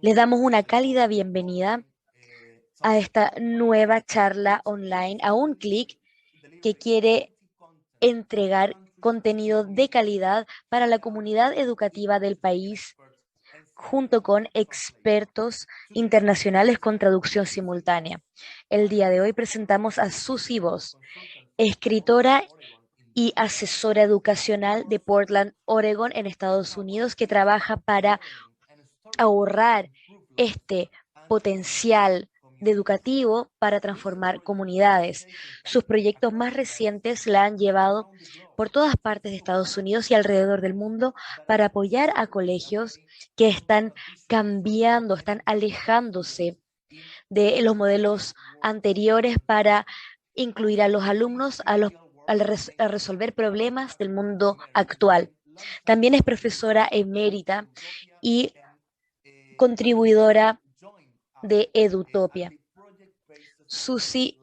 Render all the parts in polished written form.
Les damos una cálida bienvenida a esta nueva charla online, a un clic que quiere entregar contenido de calidad para la comunidad educativa del país, junto con expertos internacionales con traducción simultánea. El día de hoy presentamos a Susie Voss, escritora y asesora educacional de Portland, Oregon, en Estados Unidos, que trabaja para ahorrar este potencial de educativo para transformar comunidades. Sus proyectos más recientes la han llevado por todas partes de Estados Unidos y alrededor del mundo para apoyar a colegios que están cambiando, están alejándose de los modelos anteriores para incluir a los alumnos a resolver problemas del mundo actual. También es profesora emérita y contribuidora de Edutopia. Susi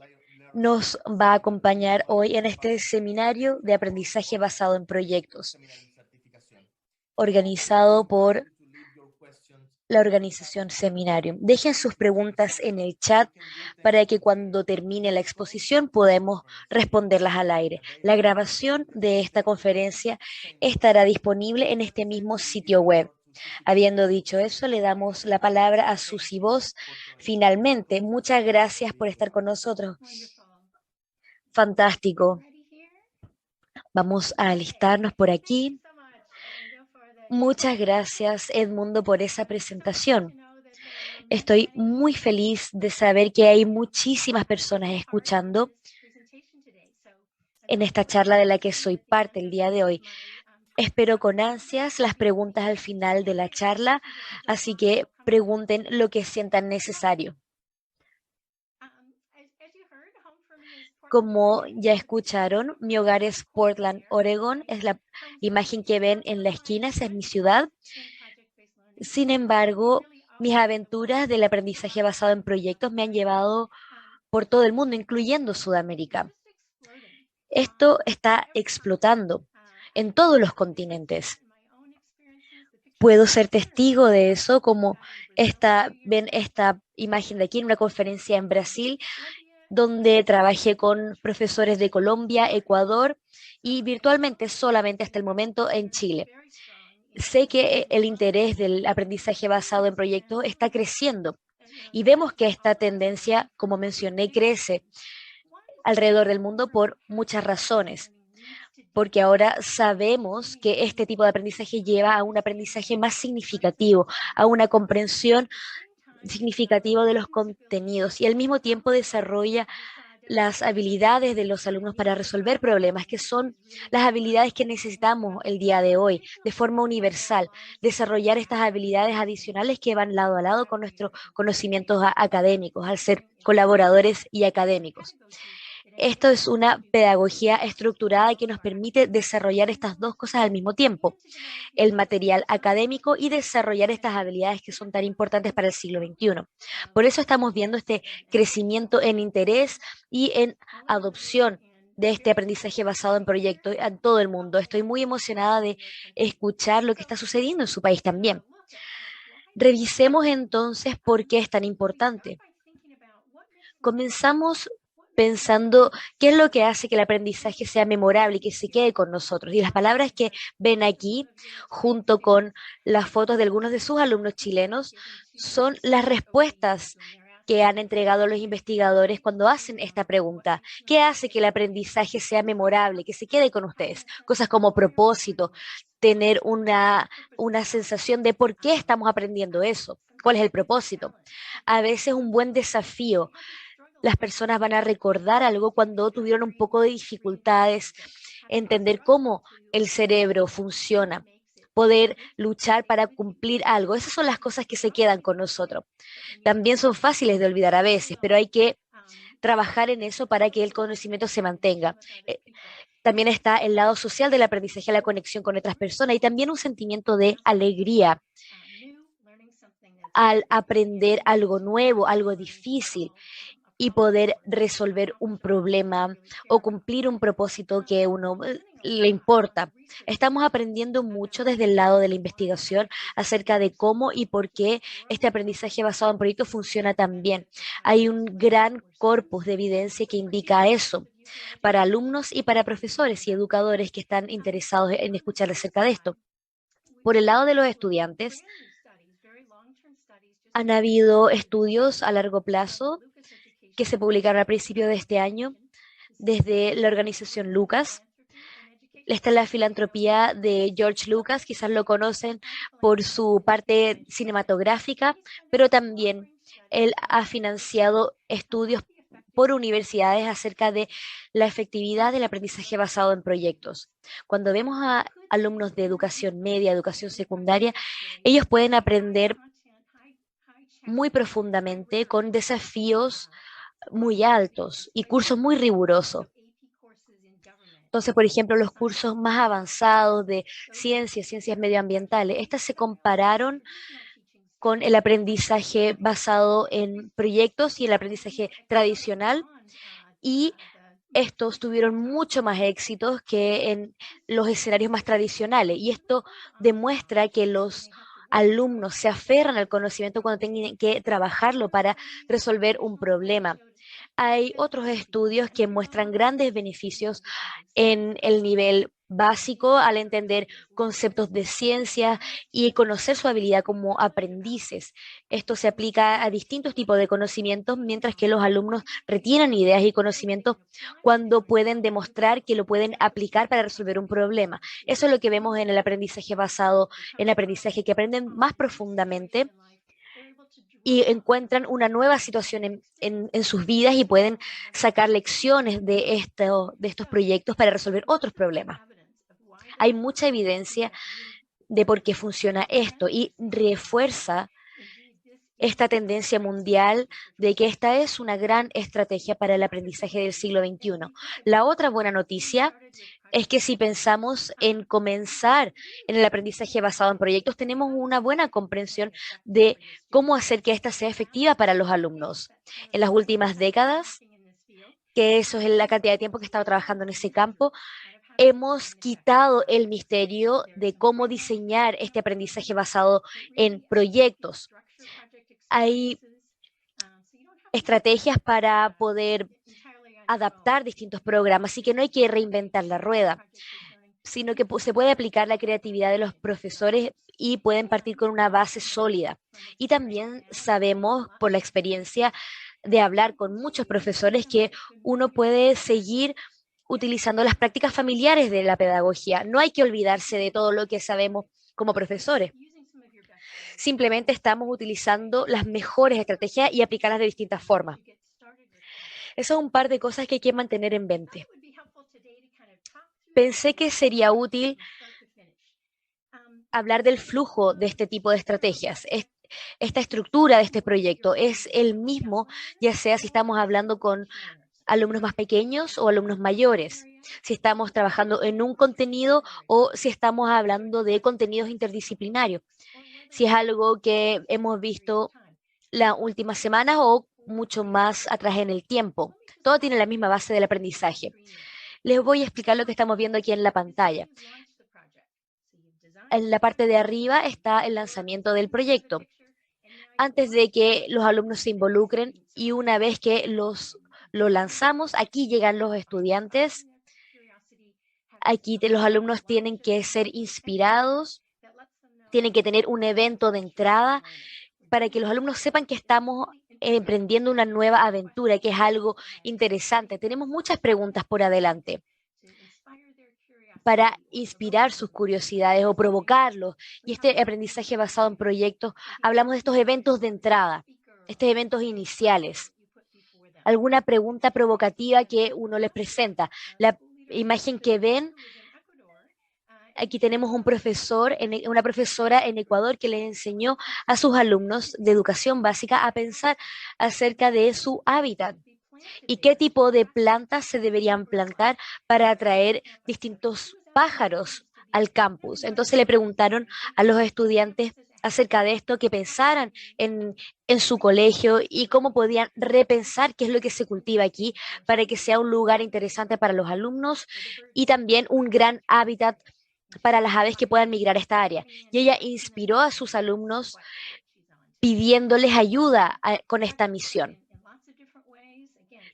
nos va a acompañar hoy en este seminario de aprendizaje basado en proyectos, organizado por la organización Seminarium. Dejen sus preguntas en el chat para que cuando termine la exposición podamos responderlas al aire. La grabación de esta conferencia estará disponible en este mismo sitio web. Habiendo dicho eso, le damos la palabra a Susi Voss. Finalmente, muchas gracias por estar con nosotros. Fantástico. Vamos a alistarnos por aquí. Muchas gracias, Edmundo, por esa presentación. Estoy muy feliz de saber que hay muchísimas personas escuchando en esta charla de la que soy parte el día de hoy. Espero con ansias las preguntas al final de la charla, así que pregunten lo que sientan necesario. Como ya escucharon, mi hogar es Portland, Oregon, es la imagen que ven en la esquina, esa es mi ciudad. Sin embargo, mis aventuras del aprendizaje basado en proyectos me han llevado por todo el mundo, incluyendo Sudamérica. Esto está explotando en todos los continentes. Puedo ser testigo de eso, como ven esta imagen de aquí en una conferencia en Brasil, donde trabajé con profesores de Colombia, Ecuador y virtualmente solamente hasta el momento en Chile. Sé que el interés del aprendizaje basado en proyectos está creciendo y vemos que esta tendencia, como mencioné, crece alrededor del mundo por muchas razones, porque ahora sabemos que este tipo de aprendizaje lleva a un aprendizaje más significativo, a una comprensión significativa de los contenidos y al mismo tiempo desarrolla las habilidades de los alumnos para resolver problemas, que son las habilidades que necesitamos el día de hoy, de forma universal, desarrollar estas habilidades adicionales que van lado a lado con nuestros conocimientos académicos, al ser colaboradores y académicos. Esto es una pedagogía estructurada que nos permite desarrollar estas dos cosas al mismo tiempo, el material académico y desarrollar estas habilidades que son tan importantes para el siglo XXI. Por eso estamos viendo este crecimiento en interés y en adopción de este aprendizaje basado en proyectos en todo el mundo. Estoy muy emocionada de escuchar lo que está sucediendo en su país también. Revisemos entonces por qué es tan importante. Comenzamos pensando qué es lo que hace que el aprendizaje sea memorable y que se quede con nosotros. Y las palabras que ven aquí, junto con las fotos de algunos de sus alumnos chilenos, son las respuestas que han entregado los investigadores cuando hacen esta pregunta. ¿Qué hace que el aprendizaje sea memorable, que se quede con ustedes? Cosas como propósito, tener una sensación de por qué estamos aprendiendo eso, cuál es el propósito. A veces un buen desafío, las personas van a recordar algo cuando tuvieron un poco de dificultades, entender cómo el cerebro funciona, poder luchar para cumplir algo. Esas son las cosas que se quedan con nosotros. También son fáciles de olvidar a veces, pero hay que trabajar en eso para que el conocimiento se mantenga. También está el lado social del aprendizaje, la conexión con otras personas y también un sentimiento de alegría al aprender algo nuevo, algo difícil. y poder resolver un problema o cumplir un propósito que uno le importa. Estamos aprendiendo mucho desde el lado de la investigación acerca de cómo y por qué este aprendizaje basado en proyectos funciona tan bien. Hay un gran corpus de evidencia que indica eso para alumnos y para profesores y educadores que están interesados en escuchar acerca de esto. Por el lado de los estudiantes, han habido estudios a largo plazo que se publicaron a principios de este año desde la organización Lucas. Está la filantropía de George Lucas, quizás lo conocen por su parte cinematográfica, pero también él ha financiado estudios por universidades acerca de la efectividad del aprendizaje basado en proyectos. Cuando vemos a alumnos de educación media, educación secundaria, ellos pueden aprender muy profundamente con desafíos muy altos y cursos muy rigurosos. Entonces, por ejemplo, los cursos más avanzados de ciencias medioambientales, estas se compararon con el aprendizaje basado en proyectos y el aprendizaje tradicional y estos tuvieron mucho más éxitos que en los escenarios más tradicionales. Y esto demuestra que los alumnos se aferran al conocimiento cuando tienen que trabajarlo para resolver un problema. Hay otros estudios que muestran grandes beneficios en el nivel básico al entender conceptos de ciencia y conocer su habilidad como aprendices. Esto se aplica a distintos tipos de conocimientos, mientras que los alumnos retienen ideas y conocimientos cuando pueden demostrar que lo pueden aplicar para resolver un problema. Eso es lo que vemos en el aprendizaje basado en el aprendizaje, que aprenden más profundamente y encuentran una nueva situación en sus vidas y pueden sacar lecciones de estos proyectos para resolver otros problemas. Hay mucha evidencia de por qué funciona esto y refuerza esta tendencia mundial de que esta es una gran estrategia para el aprendizaje del siglo XXI. La otra buena noticia es que si pensamos en comenzar en el aprendizaje basado en proyectos, tenemos una buena comprensión de cómo hacer que ésta sea efectiva para los alumnos. En las últimas décadas, que eso es la cantidad de tiempo que he estado trabajando en ese campo, hemos quitado el misterio de cómo diseñar este aprendizaje basado en proyectos. Hay estrategias para poder adaptar distintos programas, así que no hay que reinventar la rueda, sino que se puede aplicar la creatividad de los profesores y pueden partir con una base sólida. Y también sabemos por la experiencia de hablar con muchos profesores que uno puede seguir utilizando las prácticas familiares de la pedagogía. No hay que olvidarse de todo lo que sabemos como profesores. Simplemente estamos utilizando las mejores estrategias y aplicarlas de distintas formas. Eso es un par de cosas que hay que mantener en mente. Pensé que sería útil hablar del flujo de este tipo de estrategias. Esta estructura de este proyecto es el mismo, ya sea si estamos hablando con alumnos más pequeños o alumnos mayores, si estamos trabajando en un contenido o si estamos hablando de contenidos interdisciplinarios, si es algo que hemos visto las últimas semanas o mucho más atrás en el tiempo. Todo tiene la misma base del aprendizaje. Les voy a explicar lo que estamos viendo aquí en la pantalla. En la parte de arriba está el lanzamiento del proyecto. Antes de que los alumnos se involucren y una vez que lo lanzamos, aquí llegan los estudiantes. Aquí los alumnos tienen que ser inspirados, tienen que tener un evento de entrada para que los alumnos sepan que estamos emprendiendo una nueva aventura, que es algo interesante. Tenemos muchas preguntas por adelante para inspirar sus curiosidades o provocarlos. Y este aprendizaje basado en proyectos, hablamos de estos eventos de entrada, estos eventos iniciales. Alguna pregunta provocativa que uno les presenta. La imagen que ven, aquí tenemos un profesor, una profesora en Ecuador que le enseñó a sus alumnos de educación básica a pensar acerca de su hábitat y qué tipo de plantas se deberían plantar para atraer distintos pájaros al campus. Entonces le preguntaron a los estudiantes acerca de esto, que pensaran en su colegio y cómo podían repensar qué es lo que se cultiva aquí para que sea un lugar interesante para los alumnos y también un gran hábitat para las aves que puedan migrar a esta área. Y ella inspiró a sus alumnos pidiéndoles ayuda con esta misión.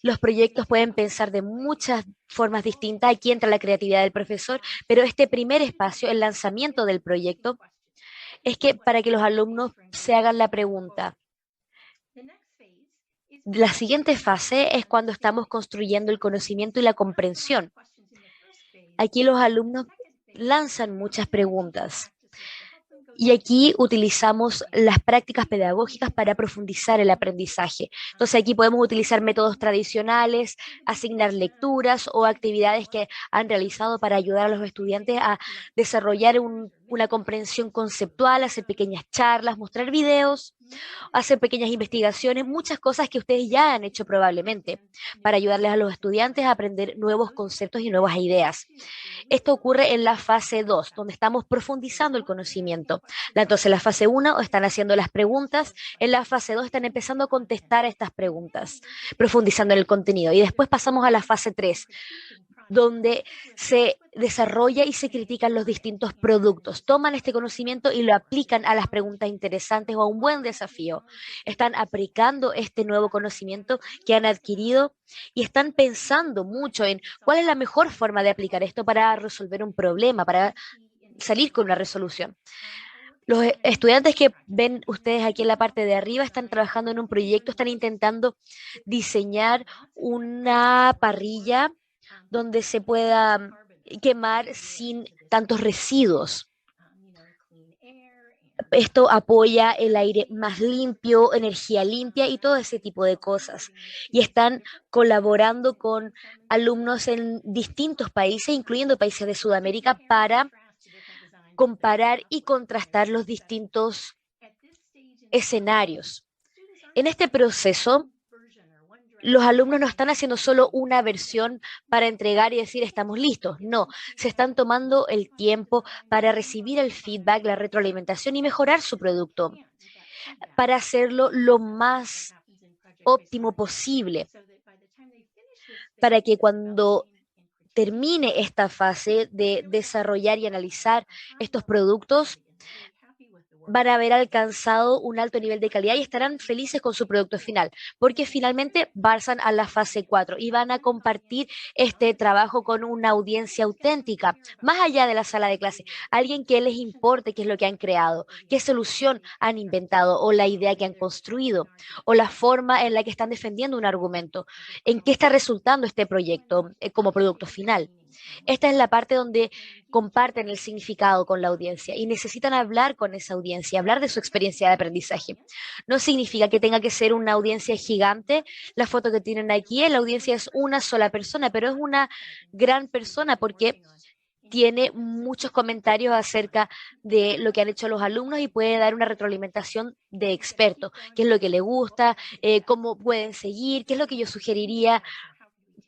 Los proyectos pueden pensar de muchas formas distintas. Aquí entra la creatividad del profesor, pero este primer espacio, el lanzamiento del proyecto, es que para que los alumnos se hagan la pregunta. La siguiente fase es cuando estamos construyendo el conocimiento y la comprensión. Aquí los alumnos lanzan muchas preguntas. Y aquí utilizamos las prácticas pedagógicas para profundizar el aprendizaje. Entonces aquí podemos utilizar métodos tradicionales, asignar lecturas o actividades que han realizado para ayudar a los estudiantes a desarrollar una comprensión conceptual, hacer pequeñas charlas, mostrar videos, hacer pequeñas investigaciones, muchas cosas que ustedes ya han hecho probablemente para ayudarles a los estudiantes a aprender nuevos conceptos y nuevas ideas. Esto ocurre en la fase 2, donde estamos profundizando el conocimiento. Entonces, en la fase 1 están haciendo las preguntas, en la fase 2 están empezando a contestar estas preguntas, profundizando en el contenido. Y después pasamos a la fase 3, donde se desarrolla y se critican los distintos productos. Toman este conocimiento y lo aplican a las preguntas interesantes o a un buen desafío. Están aplicando este nuevo conocimiento que han adquirido y están pensando mucho en cuál es la mejor forma de aplicar esto para resolver un problema, para salir con una resolución. Los estudiantes que ven ustedes aquí en la parte de arriba están trabajando en un proyecto, están intentando diseñar una parrilla donde se pueda quemar sin tantos residuos. Esto apoya el aire más limpio, energía limpia y todo ese tipo de cosas. Y están colaborando con alumnos en distintos países, incluyendo países de Sudamérica, para comparar y contrastar los distintos escenarios. En este proceso, los alumnos no están haciendo solo una versión para entregar y decir estamos listos. No, se están tomando el tiempo para recibir el feedback, la retroalimentación y mejorar su producto para hacerlo lo más óptimo posible, para que cuando termine esta fase de desarrollar y analizar estos productos, van a haber alcanzado un alto nivel de calidad y estarán felices con su producto final, porque finalmente pasan a la fase 4 y van a compartir este trabajo con una audiencia auténtica, más allá de la sala de clase, alguien que les importe qué es lo que han creado, qué solución han inventado o la idea que han construido o la forma en la que están defendiendo un argumento, en qué está resultando este proyecto como producto final. Esta es la parte donde comparten el significado con la audiencia y necesitan hablar con esa audiencia, hablar de su experiencia de aprendizaje. No significa que tenga que ser una audiencia gigante. La foto que tienen aquí, la audiencia es una sola persona, pero es una gran persona porque tiene muchos comentarios acerca de lo que han hecho los alumnos y puede dar una retroalimentación de experto, qué es lo que le gusta, cómo pueden seguir, qué es lo que yo sugeriría,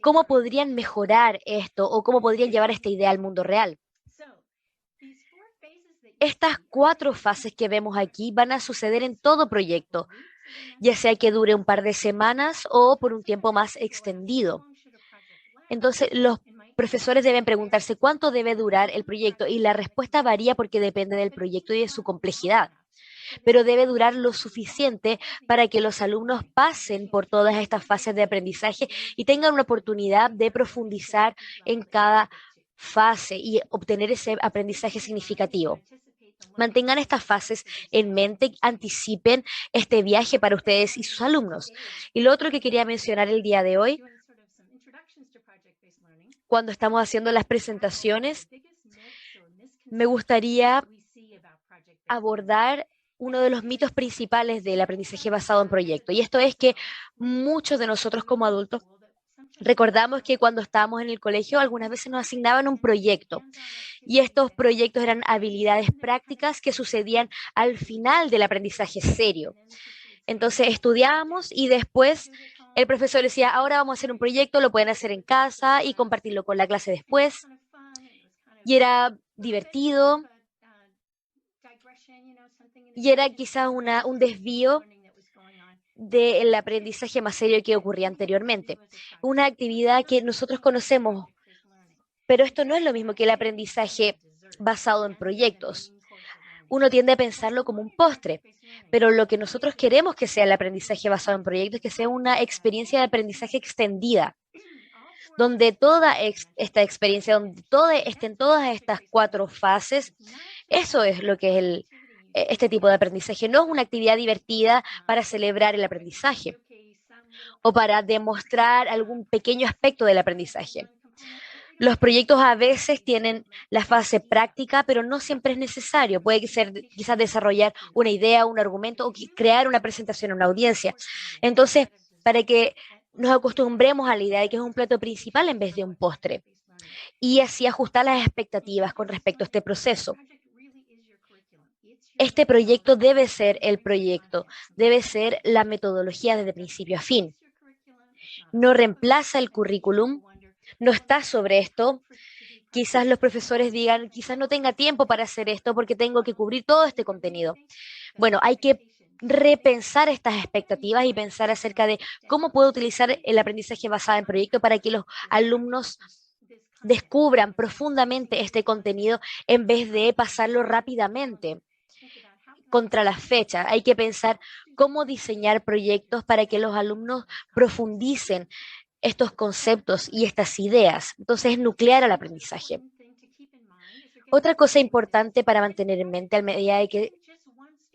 cómo podrían mejorar esto o cómo podrían llevar esta idea al mundo real. Estas 4 fases que vemos aquí van a suceder en todo proyecto, ya sea que dure un par de semanas o por un tiempo más extendido. Entonces, los profesores deben preguntarse cuánto debe durar el proyecto y la respuesta varía porque depende del proyecto y de su complejidad, pero debe durar lo suficiente para que los alumnos pasen por todas estas fases de aprendizaje y tengan una oportunidad de profundizar en cada fase y obtener ese aprendizaje significativo. Mantengan estas fases en mente, anticipen este viaje para ustedes y sus alumnos. Y lo otro que quería mencionar el día de hoy, cuando estamos haciendo las presentaciones, me gustaría abordar uno de los mitos principales del aprendizaje basado en proyectos. Y esto es que muchos de nosotros como adultos recordamos que cuando estábamos en el colegio algunas veces nos asignaban un proyecto y estos proyectos eran habilidades prácticas que sucedían al final del aprendizaje serio. Entonces estudiábamos y después el profesor decía, ahora vamos a hacer un proyecto, lo pueden hacer en casa y compartirlo con la clase después. Y era divertido y era quizás un desvío del aprendizaje más serio que ocurría anteriormente. Una actividad que nosotros conocemos, pero esto no es lo mismo que el aprendizaje basado en proyectos. Uno tiende a pensarlo como un postre, pero lo que nosotros queremos que sea el aprendizaje basado en proyectos es que sea una experiencia de aprendizaje extendida, donde esta experiencia, donde estén todas estas cuatro fases, eso es lo que es este tipo de aprendizaje. No es una actividad divertida para celebrar el aprendizaje o para demostrar algún pequeño aspecto del aprendizaje. Los proyectos a veces tienen la fase práctica, pero no siempre es necesario. Puede ser quizás desarrollar una idea, un argumento o crear una presentación a una audiencia. Entonces, para que nos acostumbremos a la idea de que es un plato principal en vez de un postre y así ajustar las expectativas con respecto a este proceso. Este proyecto debe ser el proyecto, debe ser la metodología desde principio a fin. No reemplaza el currículum, no está sobre esto. Quizás los profesores digan, quizás no tenga tiempo para hacer esto porque tengo que cubrir todo este contenido. Bueno, hay que repensar estas expectativas y pensar acerca de cómo puedo utilizar el aprendizaje basado en proyecto para que los alumnos descubran profundamente este contenido en vez de pasarlo rápidamente contra la fecha. Hay que pensar cómo diseñar proyectos para que los alumnos profundicen estos conceptos y estas ideas. Entonces, es nuclear al aprendizaje. Otra cosa importante para mantener en mente a medida de que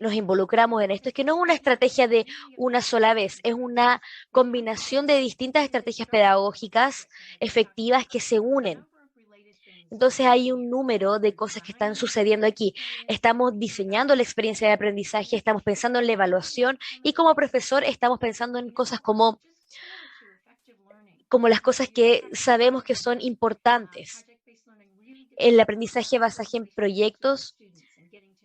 nos involucramos en esto es que no es una estrategia de una sola vez, es una combinación de distintas estrategias pedagógicas efectivas que se unen. Entonces hay un número de cosas que están sucediendo aquí. Estamos diseñando la experiencia de aprendizaje, estamos pensando en la evaluación y como profesor estamos pensando en cosas como las cosas que sabemos que son importantes. El aprendizaje basado en proyectos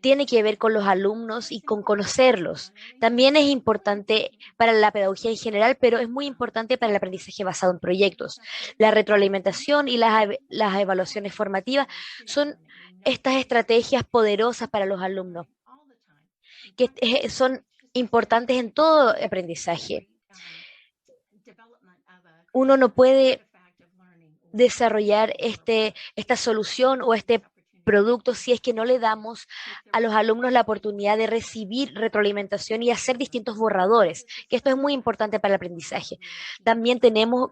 tiene que ver con los alumnos y con conocerlos. También es importante para la pedagogía en general, pero es muy importante para el aprendizaje basado en proyectos. La retroalimentación y las evaluaciones formativas son estas estrategias poderosas para los alumnos, que son importantes en todo aprendizaje. Uno no puede desarrollar esta solución o este producto si es que no le damos a los alumnos la oportunidad de recibir retroalimentación y hacer distintos borradores, que esto es muy importante para el aprendizaje. También tenemos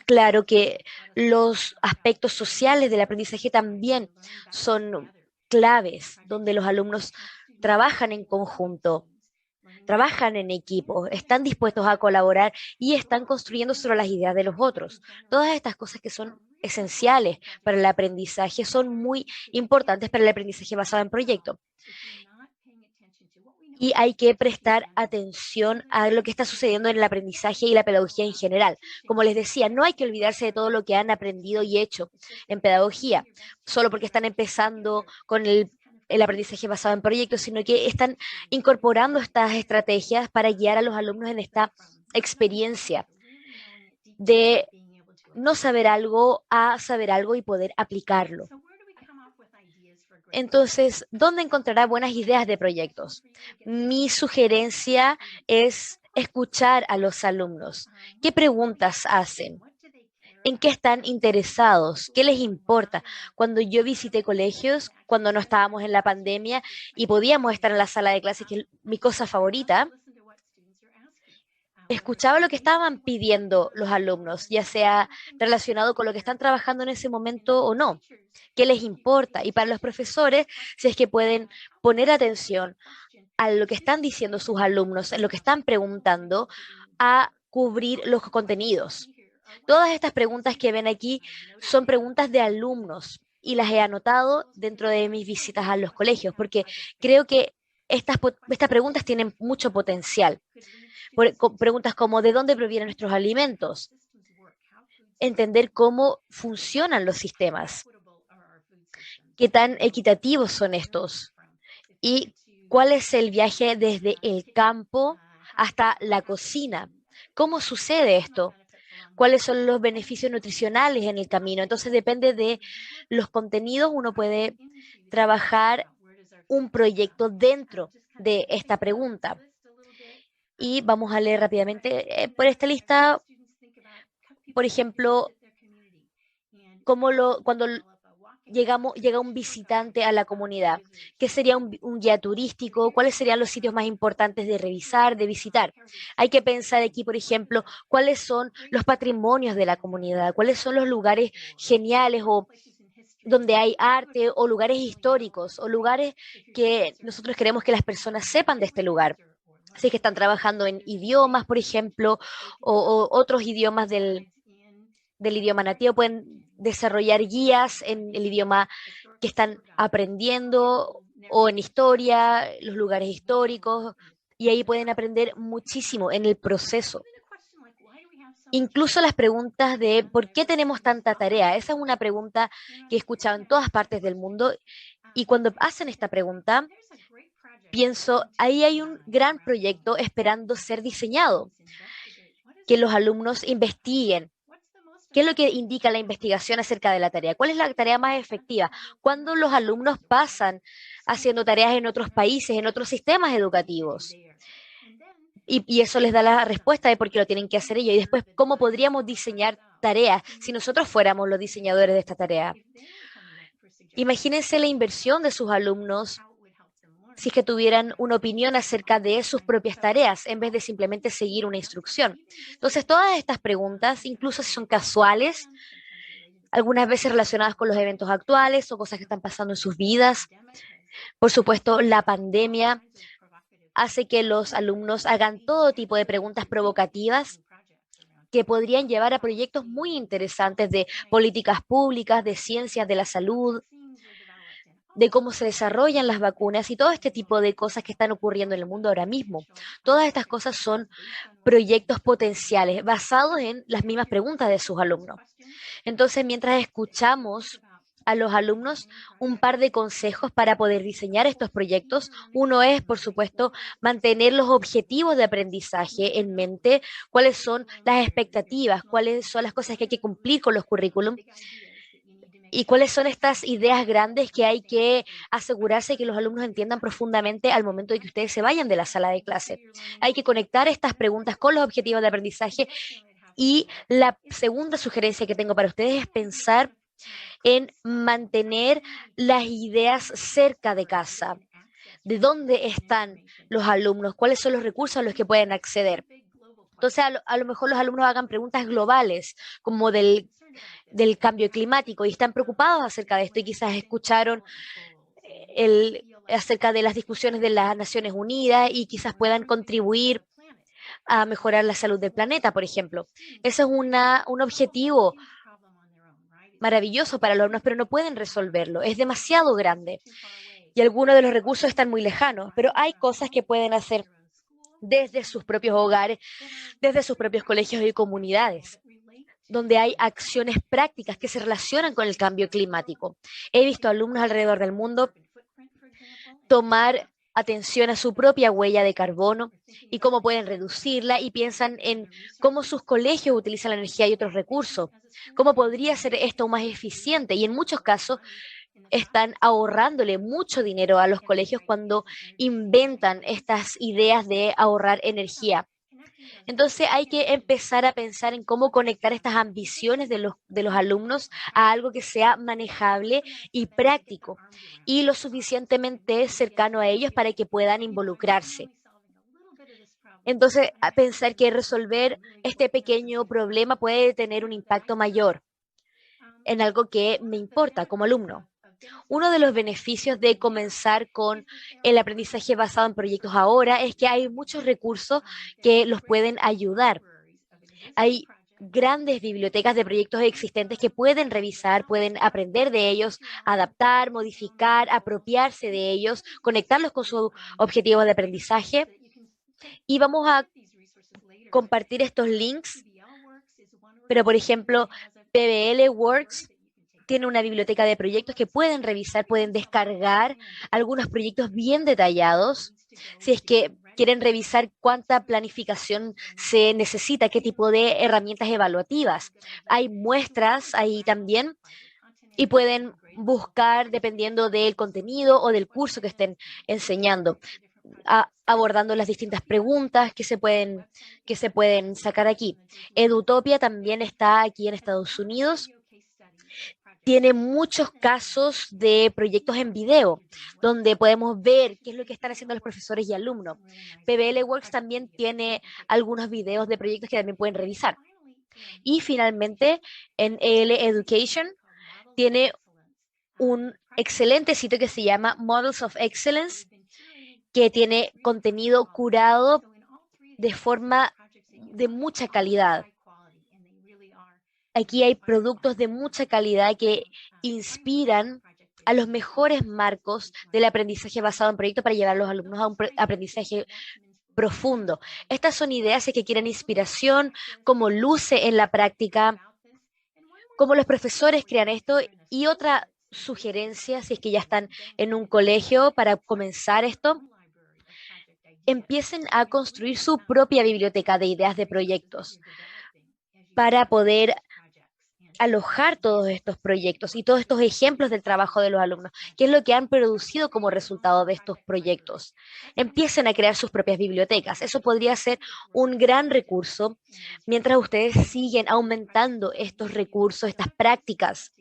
claro que los aspectos sociales del aprendizaje también son claves, donde los alumnos trabajan en conjunto, trabajan en equipo, están dispuestos a colaborar y están construyendo sobre las ideas de los otros. Todas estas cosas que son esenciales para el aprendizaje son muy importantes para el aprendizaje basado en proyecto. Y hay que prestar atención a lo que está sucediendo en el aprendizaje y la pedagogía en general. Como les decía, no hay que olvidarse de todo lo que han aprendido y hecho en pedagogía, solo porque están empezando con el aprendizaje basado en proyectos, sino que están incorporando estas estrategias para guiar a los alumnos en esta experiencia de no saber algo a saber algo y poder aplicarlo. Entonces, ¿dónde encontrará buenas ideas de proyectos? Mi sugerencia es escuchar a los alumnos. ¿Qué preguntas hacen? ¿En qué están interesados? ¿Qué les importa? Cuando yo visité colegios, cuando no estábamos en la pandemia y podíamos estar en la sala de clases, que es mi cosa favorita, escuchaba lo que estaban pidiendo los alumnos, ya sea relacionado con lo que están trabajando en ese momento o no. ¿Qué les importa? Y para los profesores, si es que pueden poner atención a lo que están diciendo sus alumnos, a lo que están preguntando, a cubrir los contenidos. Todas estas preguntas que ven aquí son preguntas de alumnos y las he anotado dentro de mis visitas a los colegios, porque creo que estas preguntas tienen mucho potencial. Preguntas como ¿de dónde provienen nuestros alimentos? Entender cómo funcionan los sistemas, qué tan equitativos son estos y cuál es el viaje desde el campo hasta la cocina. ¿Cómo sucede esto? ¿Cuáles son los beneficios nutricionales en el camino? Entonces depende de los contenidos, uno puede trabajar un proyecto dentro de esta pregunta. Y vamos a leer rápidamente por esta lista, por ejemplo, cuando llega un visitante a la comunidad, ¿qué sería un guía turístico? ¿Cuáles serían los sitios más importantes de revisar, de visitar? Hay que pensar aquí, por ejemplo, cuáles son los patrimonios de la comunidad, cuáles son los lugares geniales o donde hay arte o lugares históricos o lugares que nosotros queremos que las personas sepan de este lugar. Si es que están trabajando en idiomas, por ejemplo, o otros idiomas del idioma nativo, pueden desarrollar guías en el idioma que están aprendiendo o en historia, los lugares históricos, y ahí pueden aprender muchísimo en el proceso. Incluso las preguntas de ¿por qué tenemos tanta tarea? Esa es una pregunta que he escuchado en todas partes del mundo y cuando hacen esta pregunta, pienso, ahí hay un gran proyecto esperando ser diseñado, que los alumnos investiguen. ¿Qué es lo que indica la investigación acerca de la tarea? ¿Cuál es la tarea más efectiva? Cuando los alumnos pasan haciendo tareas en otros países, en otros sistemas educativos. Y eso les da la respuesta de por qué lo tienen que hacer ellos. Y después, ¿cómo podríamos diseñar tareas si nosotros fuéramos los diseñadores de esta tarea? Imagínense la inversión de sus alumnos si es que tuvieran una opinión acerca de sus propias tareas en vez de simplemente seguir una instrucción. Entonces, todas estas preguntas, incluso si son casuales, algunas veces relacionadas con los eventos actuales o cosas que están pasando en sus vidas. Por supuesto, la pandemia hace que los alumnos hagan todo tipo de preguntas provocativas que podrían llevar a proyectos muy interesantes de políticas públicas, de ciencias de la salud, de cómo se desarrollan las vacunas y todo este tipo de cosas que están ocurriendo en el mundo ahora mismo. Todas estas cosas son proyectos potenciales basados en las mismas preguntas de sus alumnos. Entonces, mientras escuchamos a los alumnos un par de consejos para poder diseñar estos proyectos. Uno es, por supuesto, mantener los objetivos de aprendizaje en mente, cuáles son las expectativas, cuáles son las cosas que hay que cumplir con los currículum y cuáles son estas ideas grandes que hay que asegurarse que los alumnos entiendan profundamente al momento de que ustedes se vayan de la sala de clase. Hay que conectar estas preguntas con los objetivos de aprendizaje y la segunda sugerencia que tengo para ustedes es pensar en mantener las ideas cerca de casa. ¿De dónde están los alumnos? ¿Cuáles son los recursos a los que pueden acceder? Entonces, a lo mejor los alumnos hagan preguntas globales, como del cambio climático, y están preocupados acerca de esto, y quizás escucharon acerca de las discusiones de las Naciones Unidas, y quizás puedan contribuir a mejorar la salud del planeta, por ejemplo. Ese es un objetivo maravilloso para los alumnos, pero no pueden resolverlo. Es demasiado grande y algunos de los recursos están muy lejanos, pero hay cosas que pueden hacer desde sus propios hogares, desde sus propios colegios y comunidades, donde hay acciones prácticas que se relacionan con el cambio climático. He visto alumnos alrededor del mundo tomar atención a su propia huella de carbono y cómo pueden reducirla y piensan en cómo sus colegios utilizan la energía y otros recursos, cómo podría ser esto más eficiente y en muchos casos están ahorrándole mucho dinero a los colegios cuando inventan estas ideas de ahorrar energía. Entonces hay que empezar a pensar en cómo conectar estas ambiciones de los alumnos a algo que sea manejable y práctico y lo suficientemente cercano a ellos para que puedan involucrarse. Entonces, a pensar que resolver este pequeño problema puede tener un impacto mayor en algo que me importa como alumno. Uno de los beneficios de comenzar con el aprendizaje basado en proyectos ahora es que hay muchos recursos que los pueden ayudar. Hay grandes bibliotecas de proyectos existentes que pueden revisar, pueden aprender de ellos, adaptar, modificar, apropiarse de ellos, conectarlos con sus objetivos de aprendizaje. Y vamos a compartir estos links, pero por ejemplo, PBL Works tiene una biblioteca de proyectos que pueden revisar, pueden descargar algunos proyectos bien detallados. Si es que quieren revisar cuánta planificación se necesita, qué tipo de herramientas evaluativas. Hay muestras ahí también y pueden buscar dependiendo del contenido o del curso que estén enseñando. abordando las distintas preguntas que se pueden sacar aquí. Edutopia también está aquí en Estados Unidos. Tiene muchos casos de proyectos en video, donde podemos ver qué es lo que están haciendo los profesores y alumnos. PBL Works también tiene algunos videos de proyectos que también pueden revisar. Y finalmente, en EL Education tiene un excelente sitio que se llama Models of Excellence, que tiene contenido curado de forma de mucha calidad. Aquí hay productos de mucha calidad que inspiran a los mejores marcos del aprendizaje basado en proyectos para llevar a los alumnos a un aprendizaje profundo. Estas son ideas que quieren inspiración, cómo luce en la práctica, cómo los profesores crean esto y otra sugerencia, si es que ya están en un colegio para comenzar esto, empiecen a construir su propia biblioteca de ideas de proyectos para poder alojar todos estos proyectos y todos estos ejemplos del trabajo de los alumnos, qué es lo que han producido como resultado de estos proyectos. Empiecen a crear sus propias bibliotecas. Eso podría ser un gran recurso mientras ustedes siguen aumentando estos recursos, estas prácticas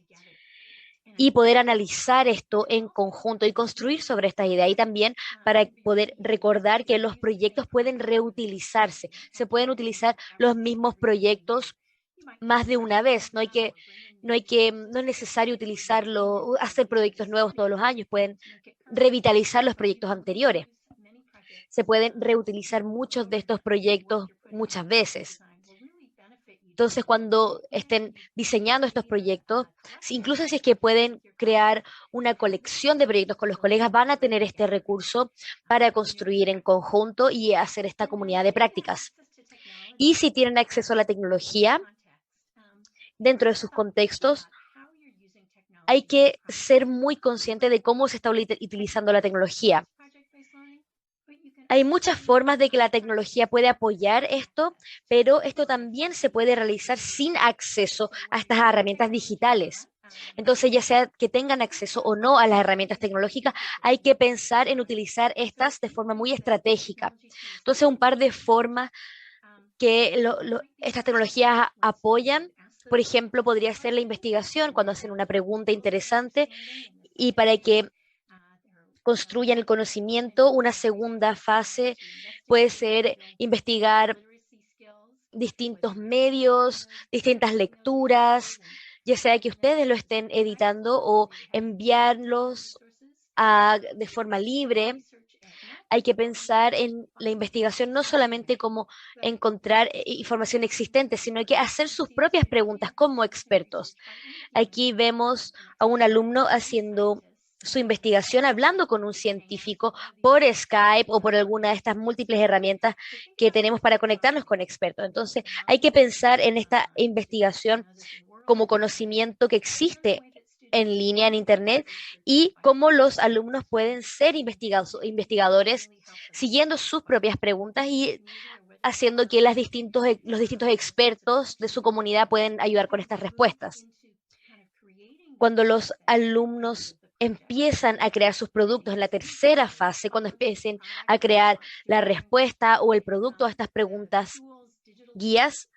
y poder analizar esto en conjunto y construir sobre esta idea y también para poder recordar que los proyectos pueden reutilizarse, se pueden utilizar los mismos proyectos más de una vez, no es necesario utilizarlo, hacer proyectos nuevos todos los años, pueden revitalizar los proyectos anteriores, se pueden reutilizar muchos de estos proyectos muchas veces. Entonces, cuando estén diseñando estos proyectos, incluso si es que pueden crear una colección de proyectos con los colegas, van a tener este recurso para construir en conjunto y hacer esta comunidad de prácticas. Y si tienen acceso a la tecnología dentro de sus contextos, hay que ser muy consciente de cómo se está utilizando la tecnología. Hay muchas formas de que la tecnología puede apoyar esto, pero esto también se puede realizar sin acceso a estas herramientas digitales. Entonces, ya sea que tengan acceso o no a las herramientas tecnológicas, hay que pensar en utilizar estas de forma muy estratégica. Entonces, un par de formas que estas tecnologías apoyan, por ejemplo, podría ser la investigación cuando hacen una pregunta interesante y para que construyan el conocimiento. Una segunda fase puede ser investigar distintos medios, distintas lecturas, ya sea que ustedes lo estén editando o enviarlos de forma libre. Hay que pensar en la investigación no solamente como encontrar información existente, sino que hacer sus propias preguntas como expertos. Aquí vemos a un alumno haciendo su investigación, hablando con un científico por Skype o por alguna de estas múltiples herramientas que tenemos para conectarnos con expertos. Entonces, hay que pensar en esta investigación como conocimiento que existe en línea en Internet y cómo los alumnos pueden ser investigadores siguiendo sus propias preguntas y haciendo que los distintos expertos de su comunidad pueden ayudar con estas respuestas. Cuando los alumnos empiezan a crear sus productos en la tercera fase, cuando empiecen a crear la respuesta o el producto a estas preguntas guías,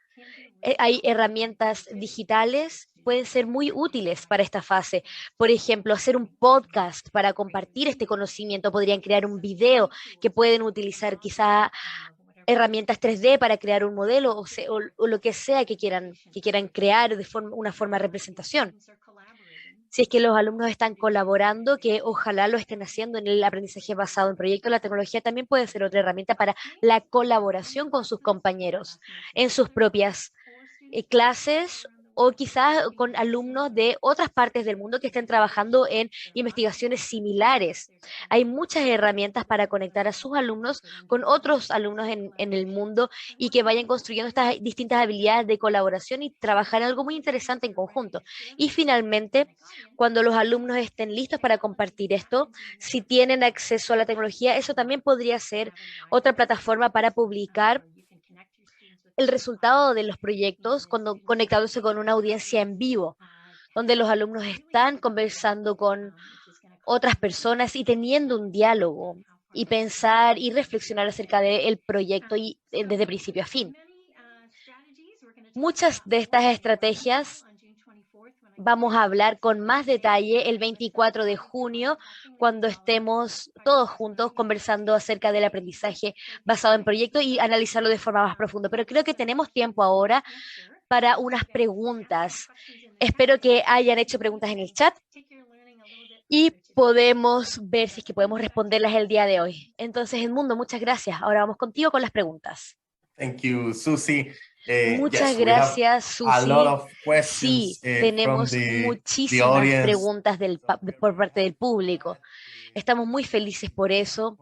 hay herramientas digitales, pueden ser muy útiles para esta fase. Por ejemplo, hacer un podcast para compartir este conocimiento, podrían crear un video que pueden utilizar quizá herramientas 3D para crear un modelo o lo que sea que quieran crear de una forma de representación. Si es que los alumnos están colaborando, que ojalá lo estén haciendo en el aprendizaje basado en proyectos, la tecnología también puede ser otra herramienta para la colaboración con sus compañeros en sus propias clases o quizás con alumnos de otras partes del mundo que estén trabajando en investigaciones similares. Hay muchas herramientas para conectar a sus alumnos con otros alumnos en el mundo y que vayan construyendo estas distintas habilidades de colaboración y trabajar en algo muy interesante en conjunto. Y finalmente, cuando los alumnos estén listos para compartir esto, si tienen acceso a la tecnología, eso también podría ser otra plataforma para publicar el resultado de los proyectos cuando conectándose con una audiencia en vivo, donde los alumnos están conversando con otras personas y teniendo un diálogo. y pensar y reflexionar acerca del proyecto y desde principio a fin. Muchas de estas estrategias vamos a hablar con más detalle el 24 de junio, cuando estemos todos juntos conversando acerca del aprendizaje basado en proyectos y analizarlo de forma más profunda. Pero creo que tenemos tiempo ahora para unas preguntas. Espero que hayan hecho preguntas en el chat y podemos ver si es que podemos responderlas el día de hoy. Entonces, Edmundo, muchas gracias. Ahora vamos contigo con las preguntas. Thank you, Susie. Muchas Yes, we have gracias, a lot Susi. of questions Sí, from tenemos the muchísimas audience. preguntas por parte del público. Estamos muy felices por eso.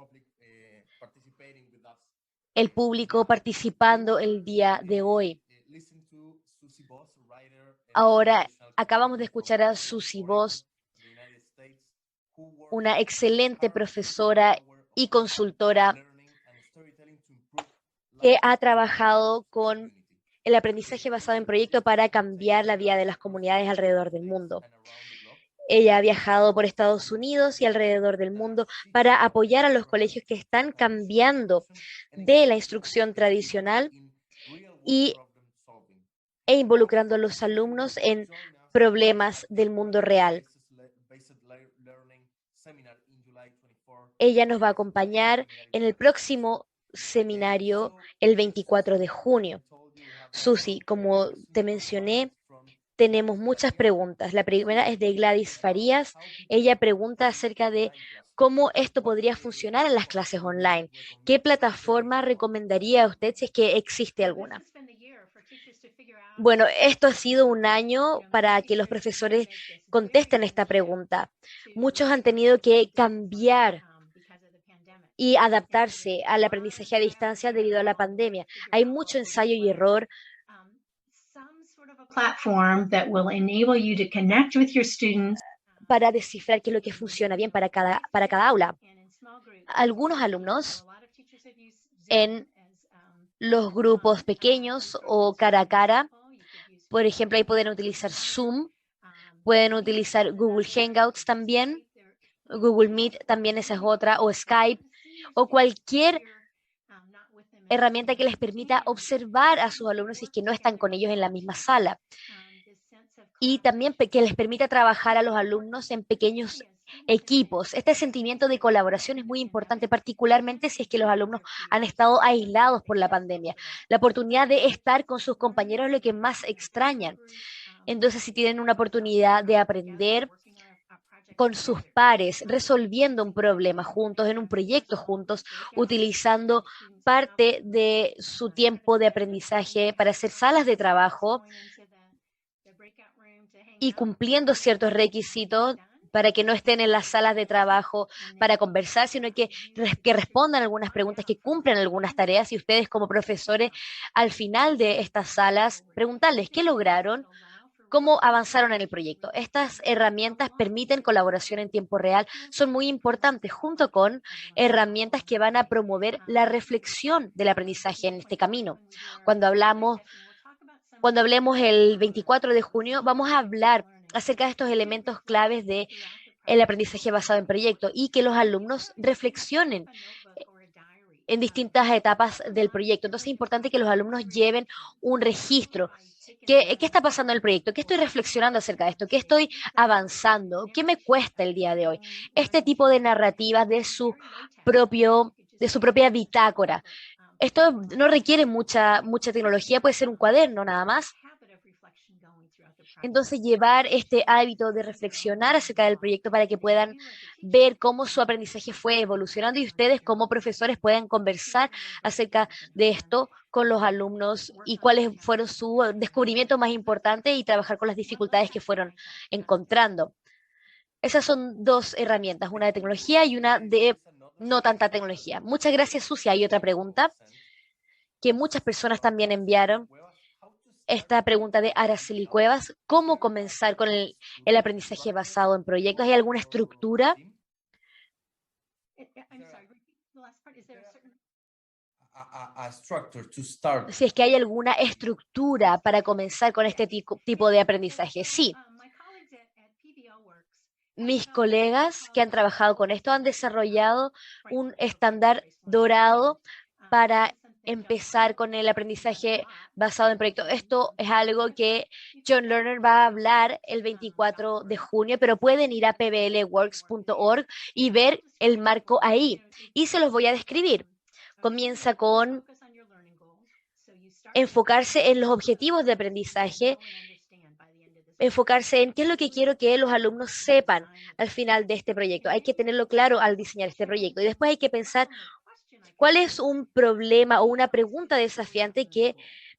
El público participando el día de hoy. Ahora acabamos de escuchar a Susie Voss, una excelente profesora y consultora que ha trabajado con el aprendizaje basado en proyectos para cambiar la vida de las comunidades alrededor del mundo. Ella ha viajado por Estados Unidos y alrededor del mundo para apoyar a los colegios que están cambiando de la instrucción tradicional e involucrando a los alumnos en problemas del mundo real. Ella nos va a acompañar en el próximo seminario el 24 de junio. Susi, como te mencioné, tenemos muchas preguntas. La primera es de Gladys Farías. Ella pregunta acerca de cómo esto podría funcionar en las clases online. ¿Qué plataforma recomendaría a usted si es que existe alguna? Bueno, esto ha sido un año para que los profesores contesten esta pregunta. Muchos han tenido que cambiar y adaptarse al aprendizaje a distancia debido a la pandemia. Hay mucho ensayo y error platform that will enable you to connect with your students para descifrar qué es lo que funciona bien para cada aula. Algunos alumnos en los grupos pequeños o cara a cara, por ejemplo, ahí pueden utilizar Zoom, pueden utilizar Google Hangouts también, Google Meet también esa es otra, o Skype, o cualquier herramienta que les permita observar a sus alumnos si es que no están con ellos en la misma sala. Y también que les permita trabajar a los alumnos en pequeños equipos. Este sentimiento de colaboración es muy importante, particularmente si es que los alumnos han estado aislados por la pandemia. La oportunidad de estar con sus compañeros es lo que más extrañan. Entonces, si tienen una oportunidad de aprender con sus pares, resolviendo un problema juntos, en un proyecto juntos, utilizando parte de su tiempo de aprendizaje para hacer salas de trabajo y cumpliendo ciertos requisitos para que no estén en las salas de trabajo para conversar, sino que respondan algunas preguntas, que cumplan algunas tareas y ustedes como profesores al final de estas salas preguntarles qué lograron, cómo avanzaron en el proyecto. Estas herramientas permiten colaboración en tiempo real, son muy importantes junto con herramientas que van a promover la reflexión del aprendizaje en este camino. Cuando hablemos el 24 de junio, vamos a hablar acerca de estos elementos claves de el aprendizaje basado en proyectos y que los alumnos reflexionen en distintas etapas del proyecto. Entonces es importante que los alumnos lleven un registro. ¿Qué está pasando en el proyecto? ¿Qué estoy reflexionando acerca de esto? ¿Qué estoy avanzando? ¿Qué me cuesta el día de hoy? Este tipo de narrativas de su propia bitácora. Esto no requiere mucha tecnología, puede ser un cuaderno nada más. Entonces, llevar este hábito de reflexionar acerca del proyecto para que puedan ver cómo su aprendizaje fue evolucionando y ustedes como profesores puedan conversar acerca de esto con los alumnos y cuáles fueron sus descubrimientos más importantes y trabajar con las dificultades que fueron encontrando. Esas son dos herramientas, una de tecnología y una de no tanta tecnología. Muchas gracias, Sucia. Hay otra pregunta que muchas personas también enviaron. Esta pregunta de Araceli Cuevas, ¿cómo comenzar con el aprendizaje basado en proyectos? ¿Hay alguna estructura? Si es que hay alguna estructura para comenzar con este tipo de aprendizaje. Sí. Mis colegas que han trabajado con esto han desarrollado un estándar dorado para empezar con el aprendizaje basado en proyectos. Esto es algo que John Lerner va a hablar el 24 de junio, pero pueden ir a pblworks.org y ver el marco ahí. Y se los voy a describir. Comienza con enfocarse en los objetivos de aprendizaje, enfocarse en qué es lo que quiero que los alumnos sepan al final de este proyecto. Hay que tenerlo claro al diseñar este proyecto. Y después hay que pensar cuál es un problema o una pregunta desafiante que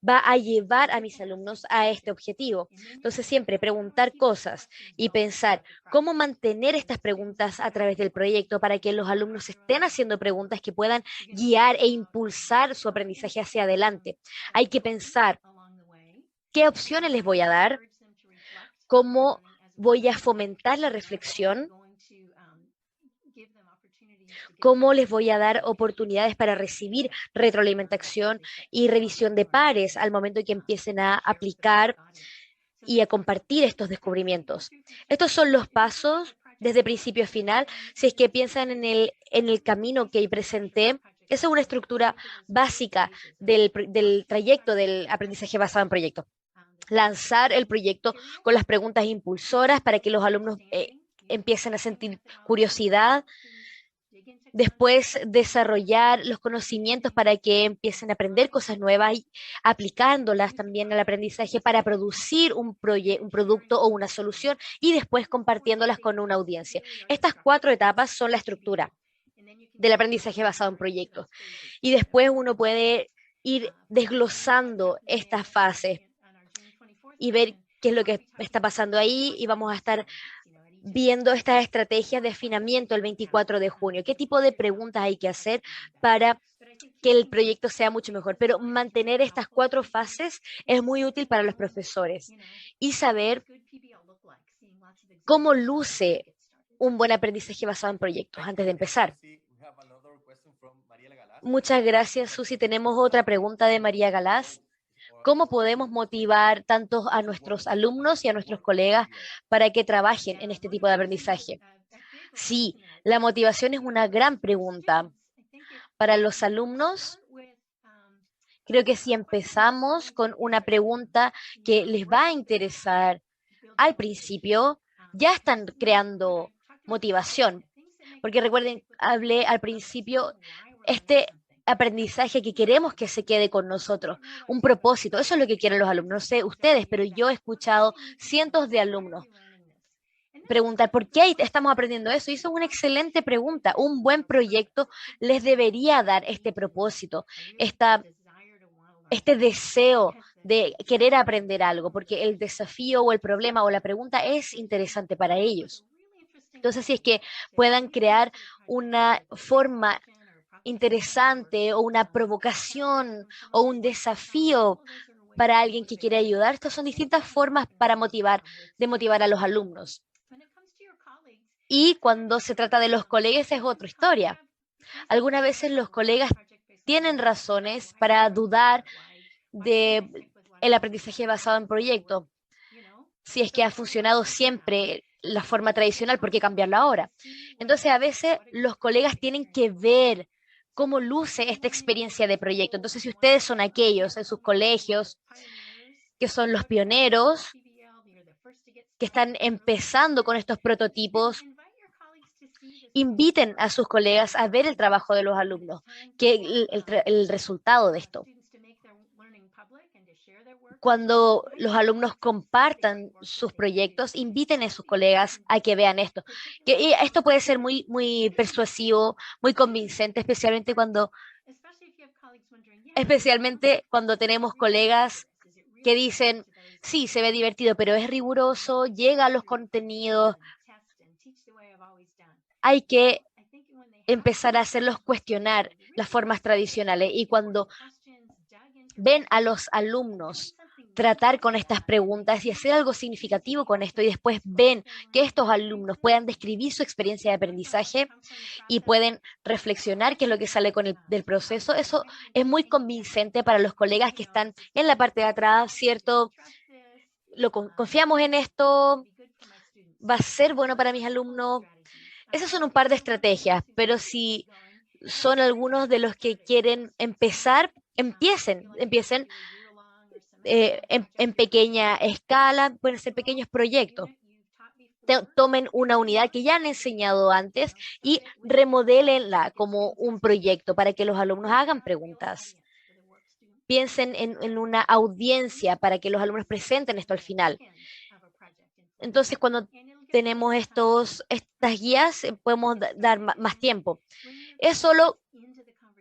va a llevar a mis alumnos a este objetivo. Entonces, siempre preguntar cosas y pensar cómo mantener estas preguntas a través del proyecto para que los alumnos estén haciendo preguntas que puedan guiar e impulsar su aprendizaje hacia adelante. Hay que pensar qué opciones les voy a dar, cómo voy a fomentar la reflexión, cómo les voy a dar oportunidades para recibir retroalimentación y revisión de pares al momento en que empiecen a aplicar y a compartir estos descubrimientos. Estos son los pasos desde principio a final. Si es que piensan en el camino que presenté, esa es una estructura básica del trayecto del aprendizaje basado en proyectos. Lanzar el proyecto con las preguntas impulsoras para que los alumnos empiecen a sentir curiosidad. Después, desarrollar los conocimientos para que empiecen a aprender cosas nuevas y aplicándolas también al aprendizaje para producir un producto o una solución y después compartiéndolas con una audiencia. Estas 4 etapas son la estructura del aprendizaje basado en proyectos. Y después uno puede ir desglosando estas fases y ver qué es lo que está pasando ahí y vamos a estar viendo estas estrategias de afinamiento el 24 de junio. ¿Qué tipo de preguntas hay que hacer para que el proyecto sea mucho mejor? Pero mantener estas 4 fases es muy útil para los profesores y saber cómo luce un buen aprendizaje basado en proyectos antes de empezar. Muchas gracias, Susi. Tenemos otra pregunta de María Galás. ¿Cómo podemos motivar tanto a nuestros alumnos y a nuestros colegas para que trabajen en este tipo de aprendizaje? Sí, la motivación es una gran pregunta. Para los alumnos, creo que si empezamos con una pregunta que les va a interesar al principio, ya están creando motivación. Porque recuerden, hablé al principio, este aprendizaje que queremos que se quede con nosotros, un propósito, eso es lo que quieren los alumnos. No sé ustedes, pero yo he escuchado cientos de alumnos preguntar por qué estamos aprendiendo eso. Y eso es una excelente pregunta. Un buen proyecto les debería dar este propósito, este deseo de querer aprender algo, porque el desafío o el problema o la pregunta es interesante para ellos. Entonces, si es que puedan crear una forma interesante o una provocación o un desafío para alguien que quiere ayudar, estas son distintas formas para de motivar a los alumnos. Y cuando se trata de los colegas es otra historia. Algunas veces los colegas tienen razones para dudar de el aprendizaje basado en proyecto. Si es que ha funcionado siempre la forma tradicional, ¿por qué cambiarlo ahora? Entonces, a veces los colegas tienen que ver cómo luce esta experiencia de proyecto. Entonces, si ustedes son aquellos en sus colegios que son los pioneros, que están empezando con estos prototipos, inviten a sus colegas a ver el trabajo de los alumnos, que el resultado de esto. Cuando los alumnos compartan sus proyectos, inviten a sus colegas a que vean esto. Y esto puede ser muy, muy persuasivo, muy convincente, especialmente cuando tenemos colegas que dicen, sí, se ve divertido, pero es riguroso, llega a los contenidos. Hay que empezar a hacerlos cuestionar las formas tradicionales. Y cuando ven a los alumnos tratar con estas preguntas y hacer algo significativo con esto y después ven que estos alumnos puedan describir su experiencia de aprendizaje y pueden reflexionar qué es lo que sale del proceso, eso es muy convincente para los colegas que están en la parte de atrás, ¿cierto? Confiamos en esto, va a ser bueno para mis alumnos. Esas son un par de estrategias, pero si son algunos de los que quieren empezar, empiecen en pequeña escala, pueden ser pequeños proyectos. Tomen una unidad que ya han enseñado antes y remodélenla como un proyecto para que los alumnos hagan preguntas. Piensen en una audiencia para que los alumnos presenten esto al final. Entonces, cuando tenemos estas guías, podemos dar más tiempo. Es solo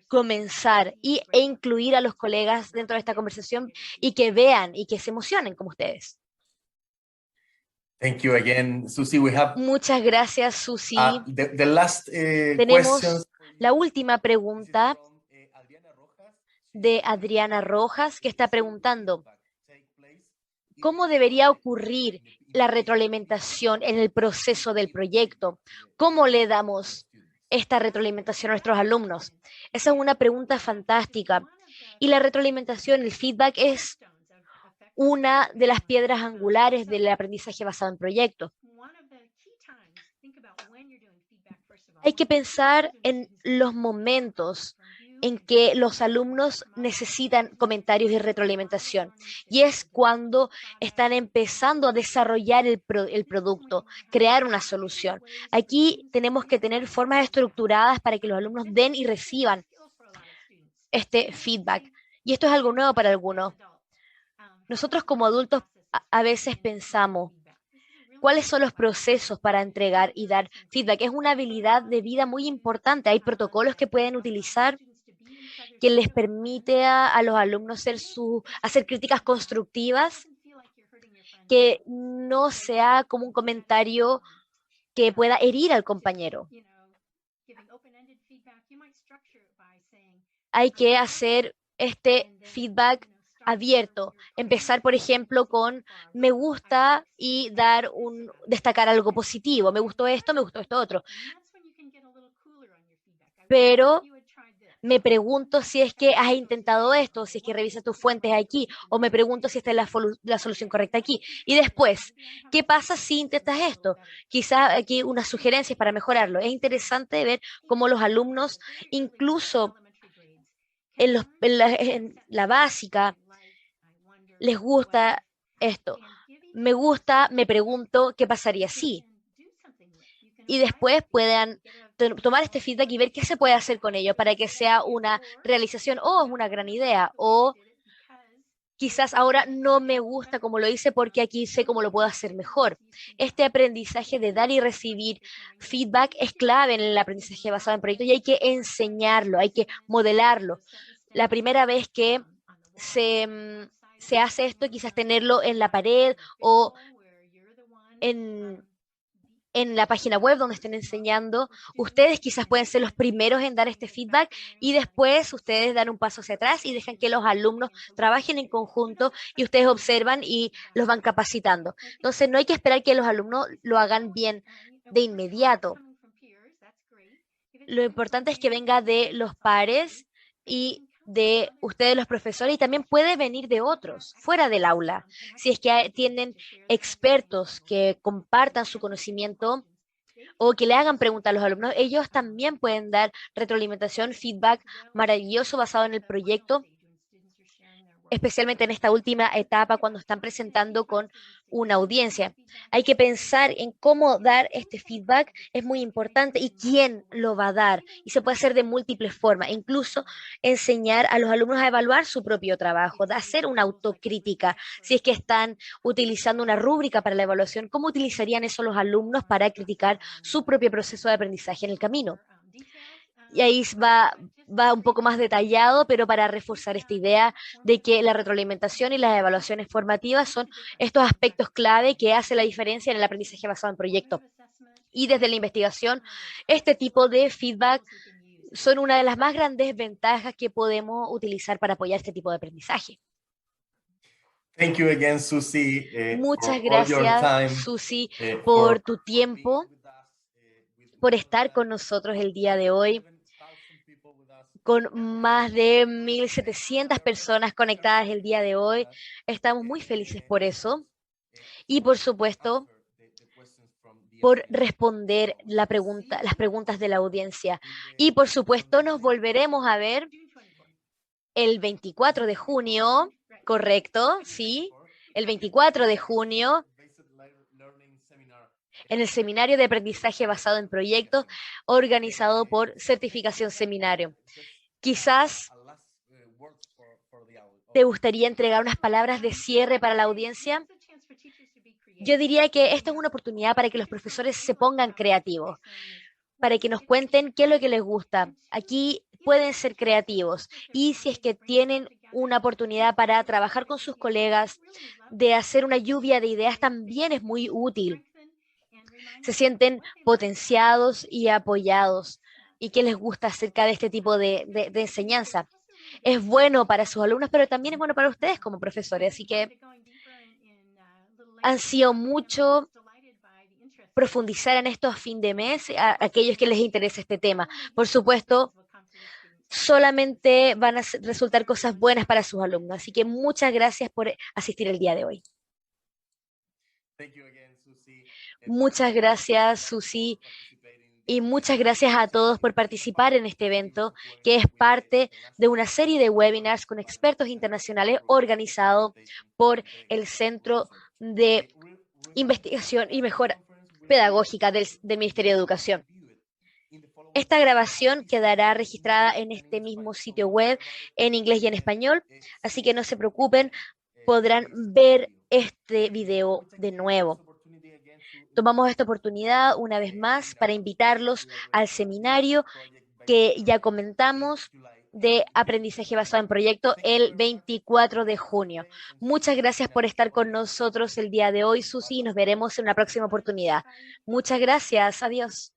comenzar e incluir a los colegas dentro de esta conversación y que vean y que se emocionen como ustedes. Thank you again, Susie. We have Muchas gracias, Susi. the last Tenemos questions la última pregunta from Adriana Rojas. de Adriana Rojas, que está preguntando, ¿cómo debería ocurrir la retroalimentación en el proceso del proyecto? ¿Cómo le damos esta retroalimentación a nuestros alumnos? Esa es una pregunta fantástica. Y la retroalimentación, el feedback, es una de las piedras angulares del aprendizaje basado en proyectos. Hay que pensar en los momentos en que los alumnos necesitan comentarios y retroalimentación. Y es cuando están empezando a desarrollar el producto, crear una solución. Aquí tenemos que tener formas estructuradas para que los alumnos den y reciban este feedback. Y esto es algo nuevo para algunos. Nosotros como adultos a veces pensamos, ¿cuáles son los procesos para entregar y dar feedback? Es una habilidad de vida muy importante. Hay protocolos que pueden utilizar que les permite a los alumnos hacer críticas constructivas, que no sea como un comentario que pueda herir al compañero. Hay que hacer este feedback abierto. Empezar, por ejemplo, con me gusta y destacar algo positivo. Me gustó esto otro. Pero me pregunto si es que has intentado esto, si es que revisas tus fuentes aquí, o me pregunto si esta es la solución correcta aquí. Y después, ¿qué pasa si intentas esto? Quizás aquí unas sugerencias para mejorarlo. Es interesante ver cómo los alumnos, incluso en la básica, les gusta esto. Me gusta, me pregunto, ¿qué pasaría si? Y después puedan tomar este feedback y ver qué se puede hacer con ello para que sea una realización, o es una gran idea, o quizás ahora no me gusta como lo hice porque aquí sé cómo lo puedo hacer mejor. Este aprendizaje de dar y recibir feedback es clave en el aprendizaje basado en proyectos y hay que enseñarlo, hay que modelarlo. La primera vez que se hace esto, quizás tenerlo en la pared o en la página web donde estén enseñando. Ustedes quizás pueden ser los primeros en dar este feedback y después ustedes dan un paso hacia atrás y dejan que los alumnos trabajen en conjunto y ustedes observan y los van capacitando. Entonces, no hay que esperar que los alumnos lo hagan bien de inmediato. Lo importante es que venga de los pares y de ustedes los profesores y también puede venir de otros fuera del aula. Si es que tienen expertos que compartan su conocimiento o que le hagan preguntas a los alumnos, ellos también pueden dar retroalimentación, feedback maravilloso basado en el proyecto, especialmente en esta última etapa cuando están presentando con una audiencia. Hay que pensar en cómo dar este feedback, es muy importante, y quién lo va a dar. Y se puede hacer de múltiples formas, incluso enseñar a los alumnos a evaluar su propio trabajo, de hacer una autocrítica. Si es que están utilizando una rúbrica para la evaluación, ¿cómo utilizarían eso los alumnos para criticar su propio proceso de aprendizaje en el camino? Y ahí va un poco más detallado, pero para reforzar esta idea de que la retroalimentación y las evaluaciones formativas son estos aspectos clave que hacen la diferencia en el aprendizaje basado en proyectos. Y desde la investigación, este tipo de feedback son una de las más grandes ventajas que podemos utilizar para apoyar este tipo de aprendizaje. Thank you again, Susie, Muchas for all your gracias, time, Susi, for por tu tiempo, por estar con nosotros el día de hoy, con más de 1.700 personas conectadas el día de hoy. Estamos muy felices por eso. Y por supuesto, por responder las preguntas de la audiencia. Y por supuesto, nos volveremos a ver el 24 de junio, correcto, sí, el 24 de junio en el seminario de aprendizaje basado en proyectos organizado por Certificación Seminario. Quizás te gustaría entregar unas palabras de cierre para la audiencia. Yo diría que esta es una oportunidad para que los profesores se pongan creativos, para que nos cuenten qué es lo que les gusta. Aquí pueden ser creativos y si es que tienen una oportunidad para trabajar con sus colegas, de hacer una lluvia de ideas, también es muy útil. Se sienten potenciados y apoyados. ¿Y qué les gusta acerca de este tipo de enseñanza? Es bueno para sus alumnos, pero también es bueno para ustedes como profesores. Así que han sido mucho profundizar en esto a fin de mes, a aquellos que les interese este tema. Por supuesto, solamente van a resultar cosas buenas para sus alumnos. Así que muchas gracias por asistir el día de hoy. Muchas gracias, Susi, y muchas gracias a todos por participar en este evento, que es parte de una serie de webinars con expertos internacionales organizado por el Centro de Investigación y Mejora Pedagógica del Ministerio de Educación. Esta grabación quedará registrada en este mismo sitio web en inglés y en español, así que no se preocupen, podrán ver este video de nuevo. Tomamos esta oportunidad una vez más para invitarlos al seminario que ya comentamos de aprendizaje basado en proyecto el 24 de junio. Muchas gracias por estar con nosotros el día de hoy, Susi, y nos veremos en una próxima oportunidad. Muchas gracias. Adiós.